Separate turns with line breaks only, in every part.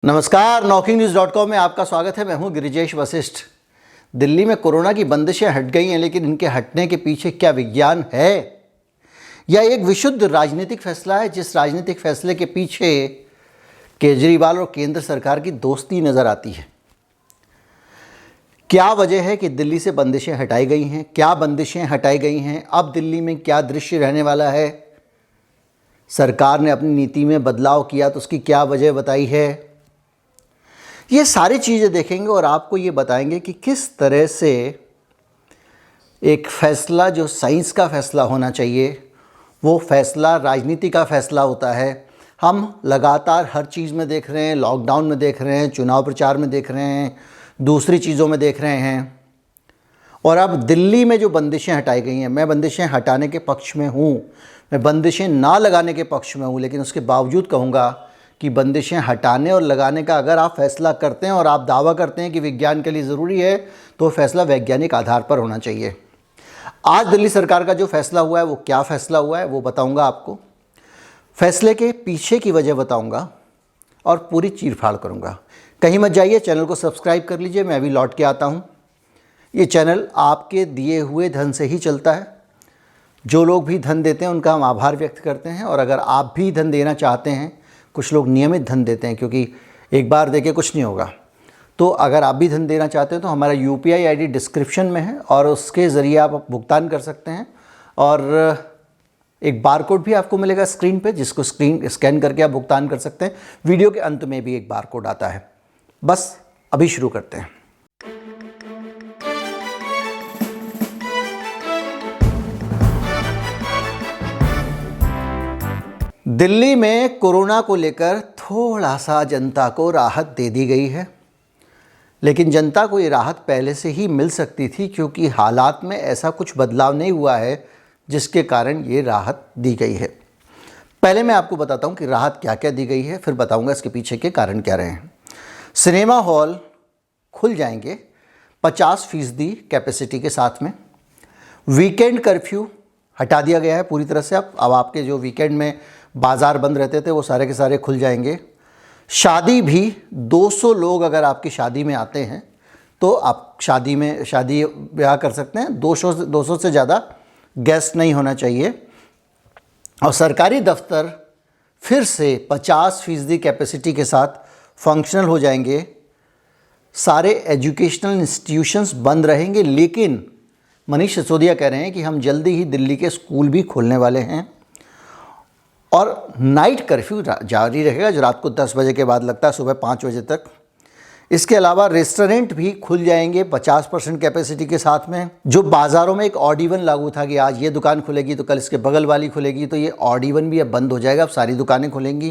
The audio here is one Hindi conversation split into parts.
नमस्कार, NokingNews.com में आपका स्वागत है। मैं हूं गिरिजेश वशिष्ठ। दिल्ली में कोरोना की बंदिशें हट गई हैं, लेकिन इनके हटने के पीछे क्या विज्ञान है या एक विशुद्ध राजनीतिक फैसला है, जिस राजनीतिक फैसले के पीछे केजरीवाल और केंद्र सरकार की दोस्ती नज़र आती है। क्या वजह है कि दिल्ली से बंदिशें हटाई गई हैं? क्या बंदिशें हटाई गई हैं? अब दिल्ली में क्या दृश्य रहने वाला है? सरकार ने अपनी नीति में बदलाव किया तो उसकी क्या वजह बताई है? ये सारी चीज़ें देखेंगे और आपको ये बताएंगे कि किस तरह से एक फ़ैसला जो साइंस का फ़ैसला होना चाहिए, वो फ़ैसला राजनीति का फ़ैसला होता है। हम लगातार हर चीज़ में देख रहे हैं, लॉकडाउन में देख रहे हैं, चुनाव प्रचार में देख रहे हैं, दूसरी चीज़ों में देख रहे हैं। और अब दिल्ली में जो बंदिशें हटाई गई हैं, मैं बंदिशें हटाने के पक्ष में हूँ, मैं बंदिशें ना लगाने के पक्ष में हूँ, लेकिन उसके बावजूद कहूँगा कि बंदिशें हटाने और लगाने का अगर आप फैसला करते हैं और आप दावा करते हैं कि विज्ञान के लिए ज़रूरी है, तो फैसला वैज्ञानिक आधार पर होना चाहिए। आज दिल्ली सरकार का जो फैसला हुआ है, वो क्या फ़ैसला हुआ है वो बताऊंगा आपको, फैसले के पीछे की वजह बताऊंगा और पूरी चीरफाड़ करूंगा। कहीं मत जाइए, चैनल को सब्सक्राइब कर लीजिए, मैं अभी लौट के आता हूँ। ये चैनल आपके दिए हुए धन से ही चलता है। जो लोग भी धन देते हैं उनका हम आभार व्यक्त करते हैं, और अगर आप भी धन देना चाहते हैं, कुछ लोग नियमित धन देते हैं क्योंकि एक बार देके कुछ नहीं होगा, तो अगर आप भी धन देना चाहते हैं तो हमारा UPI ID डिस्क्रिप्शन में है और उसके ज़रिए आप भुगतान कर सकते हैं। और एक बारकोड भी आपको मिलेगा स्क्रीन पे, जिसको स्कैन करके आप भुगतान कर सकते हैं। वीडियो के अंत में भी एक बारकोड आता है। बस अभी शुरू करते हैं। दिल्ली में कोरोना को लेकर थोड़ा सा जनता को राहत दे दी गई है, लेकिन जनता को ये राहत पहले से ही मिल सकती थी, क्योंकि हालात में ऐसा कुछ बदलाव नहीं हुआ है जिसके कारण ये राहत दी गई है। पहले मैं आपको बताता हूँ कि राहत क्या क्या दी गई है, फिर बताऊँगा इसके पीछे के कारण क्या रहे हैं। सिनेमा हॉल खुल जाएंगे 50% कैपेसिटी के साथ में। वीकेंड कर्फ्यू हटा दिया गया है पूरी तरह से। अब आपके जो वीकेंड में बाज़ार बंद रहते थे वो सारे के सारे खुल जाएंगे। शादी भी 200 लोग अगर आपकी शादी में आते हैं तो आप शादी ब्याह कर सकते हैं। 200 से ज़्यादा गेस्ट नहीं होना चाहिए। और सरकारी दफ्तर फिर से 50% कैपेसिटी के साथ फंक्शनल हो जाएंगे। सारे एजुकेशनल इंस्टीट्यूशंस बंद रहेंगे, लेकिन मनीष सिसोदिया कह रहे हैं कि हम जल्दी ही दिल्ली के स्कूल भी खोलने वाले हैं। और नाइट कर्फ्यू जारी रहेगा, जो रात को 10 बजे के बाद लगता है, सुबह 5 बजे तक। इसके अलावा रेस्टोरेंट भी खुल जाएंगे 50% कैपेसिटी के साथ में। जो बाज़ारों में एक ऑड इवन लागू था कि आज ये दुकान खुलेगी तो कल इसके बगल वाली खुलेगी, तो ये ऑड इवन भी अब बंद हो जाएगा, अब सारी दुकानें खुलेंगी।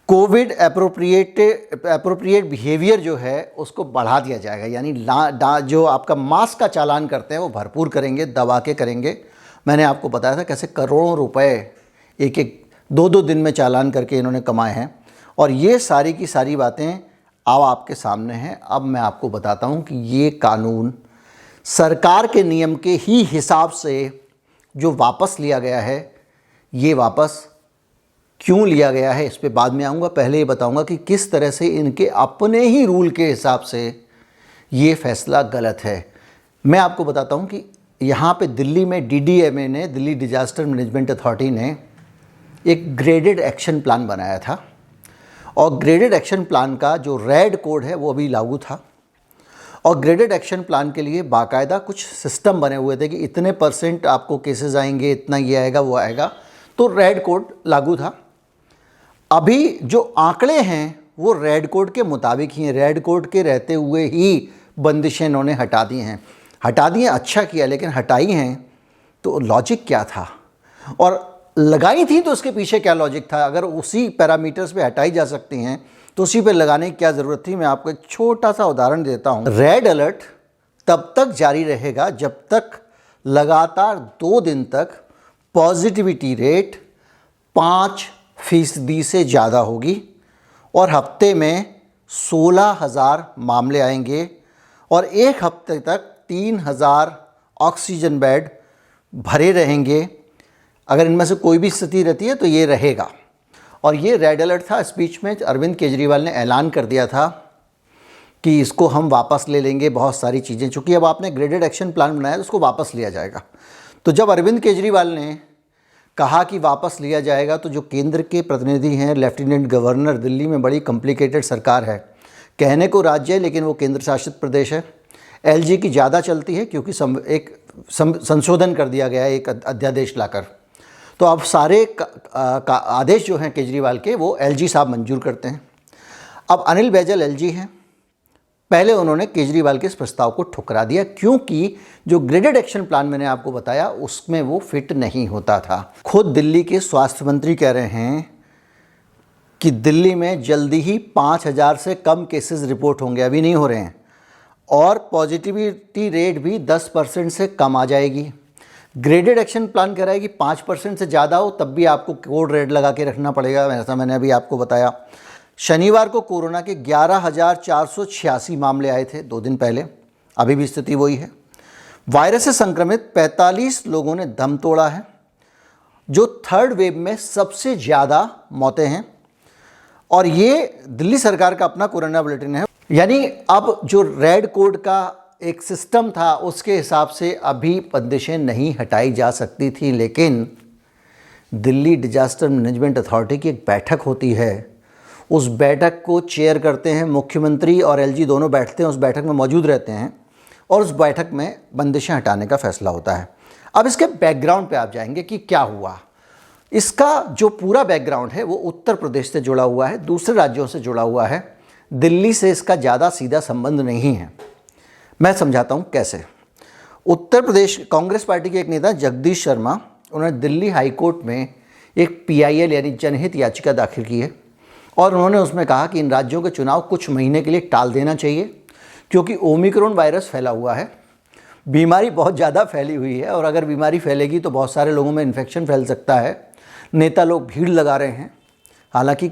कोविड एप्रोप्रिएट बिहेवियर जो है उसको बढ़ा दिया जाएगा, यानी जो आपका मास्क का चालान करते हैं वो भरपूर करेंगे, दबा के करेंगे। मैंने आपको बताया था कैसे करोड़ों रुपए एक 2 दिन में चालान करके इन्होंने कमाए हैं। और ये सारी की सारी बातें अब आपके सामने हैं। अब मैं आपको बताता हूँ कि ये कानून सरकार के नियम के ही हिसाब से जो वापस लिया गया है, ये वापस क्यों लिया गया है इस पे बाद में आऊँगा। पहले ये बताऊँगा कि किस तरह से इनके अपने ही रूल के हिसाब से ये फ़ैसला गलत है। मैं आपको बताता हूँ कि यहाँ पे दिल्ली में DDMA ने, दिल्ली डिज़ास्टर मैनेजमेंट अथॉरिटी ने एक ग्रेडेड एक्शन प्लान बनाया था, और ग्रेडेड एक्शन प्लान का जो रेड कोड है वो अभी लागू था। और ग्रेडेड एक्शन प्लान के लिए बाकायदा कुछ सिस्टम बने हुए थे कि इतने % आपको केसेस आएंगे, इतना ये आएगा वो आएगा, तो रेड कोड लागू था। अभी जो आंकड़े हैं वो रेड कोड के मुताबिक ही हैं। रेड कोड के रहते हुए ही बंदिशें इन्होंने हटा दी हैं। हटा दी हैं, अच्छा किया, लेकिन हटाई हैं तो लॉजिक क्या था, और लगाई थी तो उसके पीछे क्या लॉजिक था। अगर उसी पैरामीटर्स पे हटाई जा सकती हैं तो उसी पे लगाने की क्या ज़रूरत थी। मैं आपको एक छोटा सा उदाहरण देता हूँ। रेड अलर्ट तब तक जारी रहेगा जब तक लगातार 2 दिन तक पॉजिटिविटी रेट 5% से ज़्यादा होगी, और हफ्ते में 16,000 मामले आएंगे, और एक हफ्ते तक 3,000 ऑक्सीजन बेड भरे रहेंगे। अगर इनमें से कोई भी स्थिति रहती है तो ये रहेगा। और ये रेड अलर्ट था। स्पीच में अरविंद केजरीवाल ने ऐलान कर दिया था कि इसको हम वापस ले लेंगे, बहुत सारी चीज़ें, चूँकि अब आपने ग्रेडेड एक्शन प्लान बनाया तो उसको वापस लिया जाएगा। तो जब अरविंद केजरीवाल ने कहा कि वापस लिया जाएगा, तो जो केंद्र के प्रतिनिधि हैं, लेफ्टिनेंट गवर्नर, दिल्ली में बड़ी कॉम्प्लिकेटेड सरकार है, कहने को राज्य है लेकिन वो केंद्र शासित प्रदेश है, एलजी की ज़्यादा चलती है क्योंकि एक संशोधन कर दिया गया है एक अध्यादेश लाकर। तो अब सारे का आदेश जो हैं केजरीवाल के वो एलजी साहब मंजूर करते हैं। अब अनिल बैजल एलजी हैं, पहले उन्होंने केजरीवाल के इस प्रस्ताव को ठुकरा दिया क्योंकि जो ग्रेडेड एक्शन प्लान मैंने आपको बताया उसमें वो फिट नहीं होता था। खुद दिल्ली के स्वास्थ्य मंत्री कह रहे हैं कि दिल्ली में जल्दी ही 5000 से कम केसेस रिपोर्ट होंगे, अभी नहीं हो रहे हैं, और पॉजिटिविटी रेट भी 10% से कम आ जाएगी। ग्रेडेड एक्शन प्लान कह रहा है कि 5% से ज़्यादा हो तब भी आपको कोड रेड लगा के रखना पड़ेगा, ऐसा मैंने अभी आपको बताया। शनिवार को कोरोना के 11,486 मामले आए थे 2 दिन पहले, अभी भी स्थिति वही है। वायरस से संक्रमित 45 लोगों ने दम तोड़ा है, जो थर्ड वेव में सबसे ज़्यादा मौतें हैं। और ये दिल्ली सरकार का अपना कोरोना बुलेटिन है, यानी अब जो रेड कोड का एक सिस्टम था उसके हिसाब से अभी बंदिशें नहीं हटाई जा सकती थी, लेकिन दिल्ली डिजास्टर मैनेजमेंट अथॉरिटी की एक बैठक होती है, उस बैठक को चेयर करते हैं मुख्यमंत्री और एलजी, दोनों बैठते हैं, उस बैठक में मौजूद रहते हैं और उस बैठक में बंदिशें हटाने का फैसला होता है। अब इसके बैकग्राउंड पे आप जाएंगे कि क्या हुआ। इसका जो पूरा बैकग्राउंड है वो उत्तर प्रदेश से जुड़ा हुआ है, दूसरे राज्यों से जुड़ा हुआ है, दिल्ली से इसका ज़्यादा सीधा संबंध नहीं है। मैं समझाता हूँ कैसे। उत्तर प्रदेश कांग्रेस पार्टी के एक नेता जगदीश शर्मा, उन्होंने दिल्ली हाई कोर्ट में एक PIL यानी जनहित याचिका दाखिल की है और उन्होंने उसमें कहा कि इन राज्यों के चुनाव कुछ महीने के लिए टाल देना चाहिए क्योंकि ओमिक्रॉन वायरस फैला हुआ है, बीमारी बहुत ज़्यादा फैली हुई है और अगर बीमारी फैलेगी तो बहुत सारे लोगों में इन्फेक्शन फैल सकता है। नेता लोग भीड़ लगा रहे हैं, हालांकि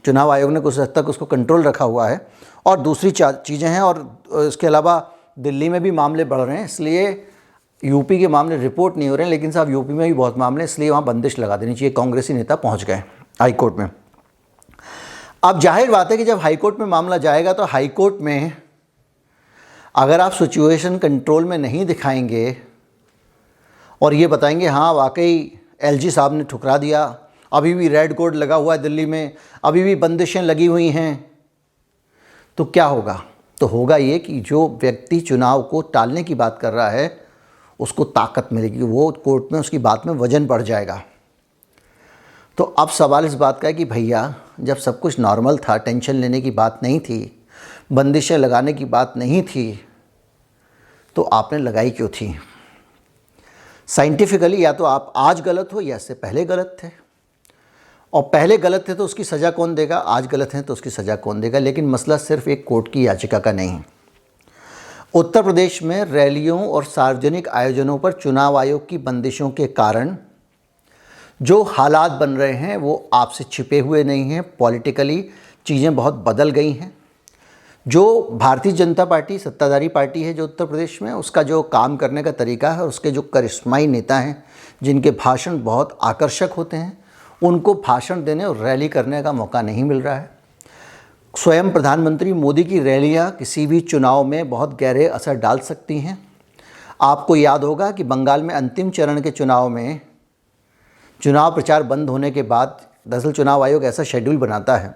चुनाव आयोग ने कुछ हद तक उसको कंट्रोल रखा हुआ है और दूसरी चीज़ें हैं, और इसके अलावा दिल्ली में भी मामले बढ़ रहे हैं, इसलिए यूपी के मामले रिपोर्ट नहीं हो रहे हैं, लेकिन साहब यूपी में भी बहुत मामले, इसलिए वहाँ बंदिश लगा देनी चाहिए। कांग्रेसी नेता पहुँच गए हाईकोर्ट में। अब जाहिर बात है कि जब हाईकोर्ट में मामला जाएगा तो हाईकोर्ट में अगर आप सिचुएशन कंट्रोल में नहीं दिखाएंगे और ये बताएंगे हाँ वाकई एलजी साहब ने ठुकरा दिया, अभी भी रेड कोड लगा हुआ है दिल्ली में, अभी भी बंदिशें लगी हुई हैं, तो क्या होगा? तो होगा ये कि जो व्यक्ति चुनाव को टालने की बात कर रहा है उसको ताकत मिलेगी, वो कोर्ट में उसकी बात में वजन बढ़ जाएगा। तो अब सवाल इस बात का है कि भैया जब सब कुछ नॉर्मल था, टेंशन लेने की बात नहीं थी, बंदिशें लगाने की बात नहीं थी, तो आपने लगाई क्यों थी? साइंटिफिकली या तो आप आज गलत हो या इससे पहले गलत थे, और पहले गलत थे तो उसकी सज़ा कौन देगा, आज गलत हैं तो उसकी सज़ा कौन देगा। लेकिन मसला सिर्फ एक कोर्ट की याचिका का नहीं। उत्तर प्रदेश में रैलियों और सार्वजनिक आयोजनों पर चुनाव आयोग की बंदिशों के कारण जो हालात बन रहे हैं वो आपसे छिपे हुए नहीं हैं। पॉलिटिकली चीज़ें बहुत बदल गई हैं। जो भारतीय जनता पार्टी सत्ताधारी पार्टी है जो उत्तर प्रदेश में, उसका जो काम करने का तरीका है, उसके जो करिश्माई नेता हैं जिनके भाषण बहुत आकर्षक होते हैं, उनको भाषण देने और रैली करने का मौका नहीं मिल रहा है। स्वयं प्रधानमंत्री मोदी की रैलियां किसी भी चुनाव में बहुत गहरे असर डाल सकती हैं। आपको याद होगा कि बंगाल में अंतिम चरण के चुनाव में चुनाव प्रचार बंद होने के बाद, दरअसल चुनाव आयोग ऐसा शेड्यूल बनाता है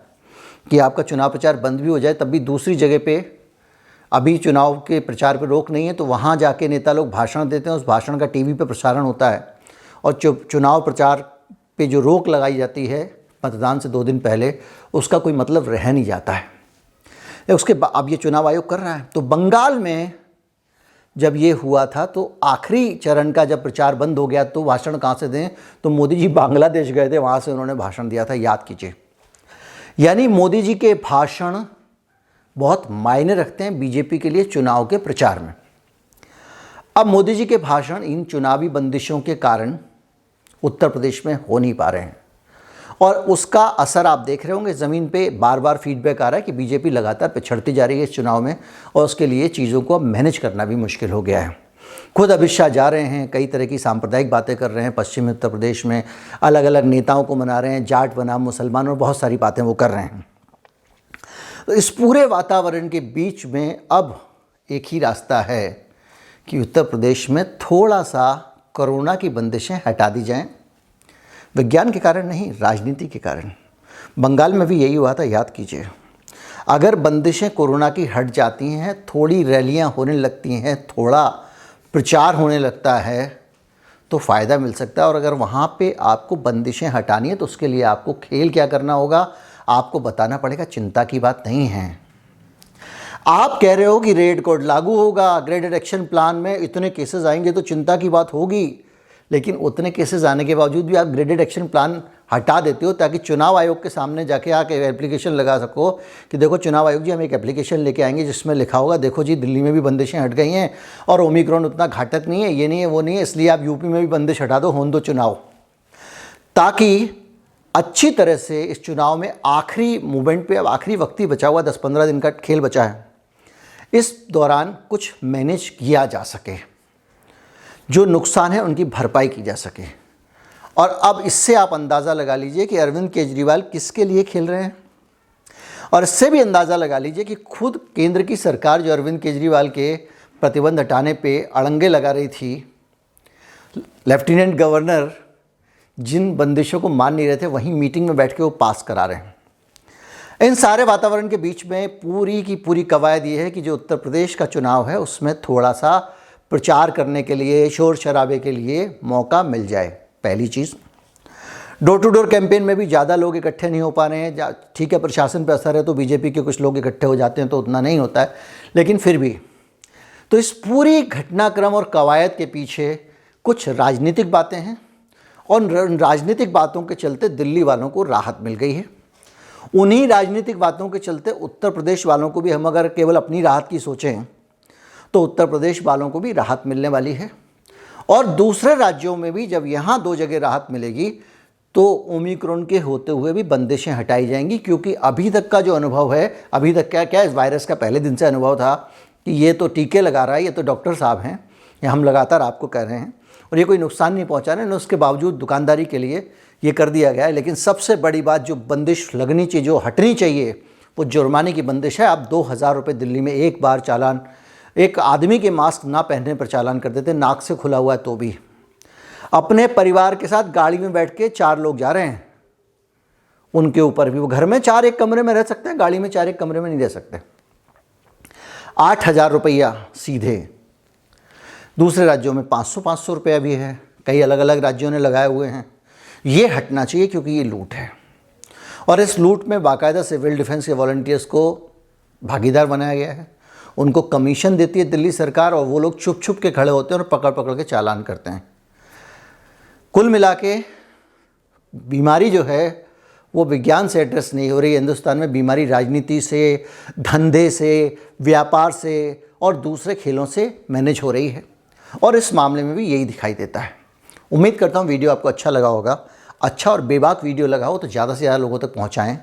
कि आपका चुनाव प्रचार बंद भी हो जाए तब भी दूसरी जगह पे अभी चुनाव के प्रचार पर रोक नहीं है, तो वहाँ जाके नेता लोग भाषण देते हैं, उस भाषण का टीवी पे प्रसारण होता है और चुनाव प्रचार पे जो रोक लगाई जाती है मतदान से 2 दिन पहले, उसका कोई मतलब रह नहीं जाता है। उसके बाद अब ये चुनाव आयोग कर रहा है। तो बंगाल में जब ये हुआ था तो आखिरी चरण का जब प्रचार बंद हो गया तो भाषण कहाँ से दें, तो मोदी जी बांग्लादेश गए थे, वहाँ से उन्होंने भाषण दिया था, याद कीजिए। यानी मोदी जी के भाषण बहुत मायने रखते हैं बीजेपी के लिए चुनाव के प्रचार में। अब मोदी जी के भाषण इन चुनावी बंदिशों के कारण उत्तर प्रदेश में हो नहीं पा रहे हैं और उसका असर आप देख रहे होंगे ज़मीन पे। बार बार फीडबैक आ रहा है कि बीजेपी लगातार पिछड़ती जा रही है इस चुनाव में और उसके लिए चीज़ों को अब मैनेज करना भी मुश्किल हो गया है। खुद अमित शाह जा रहे हैं, कई तरह की सांप्रदायिक बातें कर रहे हैं, पश्चिमी उत्तर प्रदेश में अलग अलग नेताओं को मना रहे हैं, जाट बनाम मुसलमान और बहुत सारी बातें वो कर रहे हैं। तो इस पूरे वातावरण के बीच में अब एक ही रास्ता है कि उत्तर प्रदेश में थोड़ा सा कोरोना की बंदिशें हटा दी जाएं, विज्ञान के कारण नहीं, राजनीति के कारण। बंगाल में भी यही हुआ था, याद कीजिए। अगर बंदिशें कोरोना की हट जाती हैं, थोड़ी रैलियां होने लगती हैं, थोड़ा प्रचार होने लगता है, तो फ़ायदा मिल सकता है। और अगर वहाँ पे आपको बंदिशें हटानी है तो उसके लिए आपको खेल क्या करना होगा, आपको बताना पड़ेगा चिंता की बात नहीं है। आप कह रहे हो कि रेड कोड लागू होगा, ग्रेडेड एक्शन प्लान में इतने केसेस आएंगे तो चिंता की बात होगी, लेकिन उतने केसेस आने के बावजूद भी आप ग्रेडेड एक्शन प्लान हटा देते हो ताकि चुनाव आयोग के सामने जाके आके एप्लीकेशन लगा सको कि देखो चुनाव आयोग जी, हम एक एप्लीकेशन लेके आएंगे जिसमें लिखा होगा देखो जी दिल्ली में भी बंदिशें हट गई हैं और ओमिक्रॉन उतना घातक नहीं है, ये नहीं है, वो नहीं है, इसलिए आप यूपी में भी बंदिश हटा दो, होने दो चुनाव, ताकि अच्छी तरह से इस चुनाव में आखिरी मूवमेंट पे, अब आखिरी वक्त ही बचा हुआ, 10-15 दिन का खेल बचा है, इस दौरान कुछ मैनेज किया जा सके, जो नुकसान है उनकी भरपाई की जा सके। और अब इससे आप अंदाज़ा लगा लीजिए कि अरविंद केजरीवाल किसके लिए खेल रहे हैं, और इससे भी अंदाज़ा लगा लीजिए कि खुद केंद्र की सरकार जो अरविंद केजरीवाल के प्रतिबंध हटाने पे अड़ंगे लगा रही थी, लेफ्टिनेंट गवर्नर जिन बंदिशों को मान नहीं रहे थे, वहीं मीटिंग में बैठ के वो पास करा रहे हैं। इन सारे वातावरण के बीच में पूरी की पूरी कवायद ये है कि जो उत्तर प्रदेश का चुनाव है उसमें थोड़ा सा प्रचार करने के लिए, शोर शराबे के लिए मौका मिल जाए। पहली चीज़, डोर टू डोर कैंपेन में भी ज़्यादा लोग इकट्ठे नहीं हो पा रहे हैं। ठीक है, प्रशासन पर असर है तो बीजेपी के कुछ लोग इकट्ठे हो जाते हैं तो उतना नहीं होता है, लेकिन फिर भी तो इस पूरी घटनाक्रम और कवायद के पीछे कुछ राजनीतिक बातें हैं, और राजनीतिक बातों के चलते दिल्ली वालों को राहत मिल गई है। उन्हीं राजनीतिक बातों के चलते उत्तर प्रदेश वालों को भी, हम अगर केवल अपनी राहत की सोचें तो उत्तर प्रदेश वालों को भी राहत मिलने वाली है। और दूसरे राज्यों में भी जब यहाँ 2 जगह राहत मिलेगी तो ओमिक्रॉन के होते हुए भी बंदिशें हटाई जाएंगी, क्योंकि अभी तक का जो अनुभव है, अभी तक क्या इस वायरस का पहले दिन से अनुभव था कि ये तो टीके लगा रहा है, ये तो डॉक्टर साहब हैं, या हम लगातार आपको कह रहे हैं, और ये कोई नुकसान नहीं पहुँचा रहे हैं, उसके बावजूद दुकानदारी के लिए ये कर दिया गया है। लेकिन सबसे बड़ी बात जो बंदिश लगनी चाहिए, जो हटनी चाहिए, वो जुर्माने की बंदिश है। आप 2000 रुपये दिल्ली में एक बार चालान, एक आदमी के मास्क ना पहनने पर चालान कर देते, नाक से खुला हुआ है तो भी। अपने परिवार के साथ गाड़ी में बैठ के 4 लोग जा रहे हैं, उनके ऊपर भी, वो घर में 4 एक कमरे में रह सकते हैं, गाड़ी में 4 एक कमरे में नहीं रह सकते। 8000 रुपया सीधे। दूसरे राज्यों में 500-500 रुपया भी है, कई अलग अलग राज्यों ने लगाए हुए हैं। ये हटना चाहिए क्योंकि ये लूट है, और इस लूट में बाकायदा सिविल डिफेंस के वॉलंटियर्स को भागीदार बनाया गया है। उनको कमीशन देती है दिल्ली सरकार, और वो लोग छुप छुप के खड़े होते हैं और पकड़ पकड़ के चालान करते हैं। कुल मिला के बीमारी जो है वो विज्ञान से एड्रेस नहीं हो रही है हिंदुस्तान में, बीमारी राजनीति से, धंधे से, व्यापार से और दूसरे खेलों से मैनेज हो रही है, और इस मामले में भी यही दिखाई देता है। उम्मीद करता हूँ वीडियो आपको अच्छा लगा होगा। अच्छा और बेबाक वीडियो लगा हो तो ज़्यादा से ज़्यादा लोगों तक पहुँचाएँ।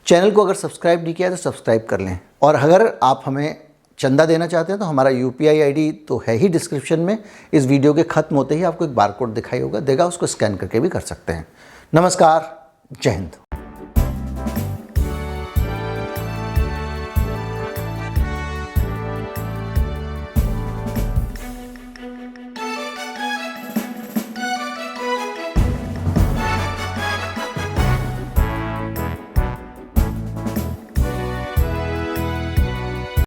चैनल को अगर सब्सक्राइब नहीं किया तो सब्सक्राइब कर लें, और अगर आप हमें चंदा देना चाहते हैं तो हमारा UPI ID तो है ही डिस्क्रिप्शन में। इस वीडियो के ख़त्म होते ही आपको एक बारकोड दिखाई होगा, देगा, उसको स्कैन करके भी कर सकते हैं। नमस्कार, जय हिंद।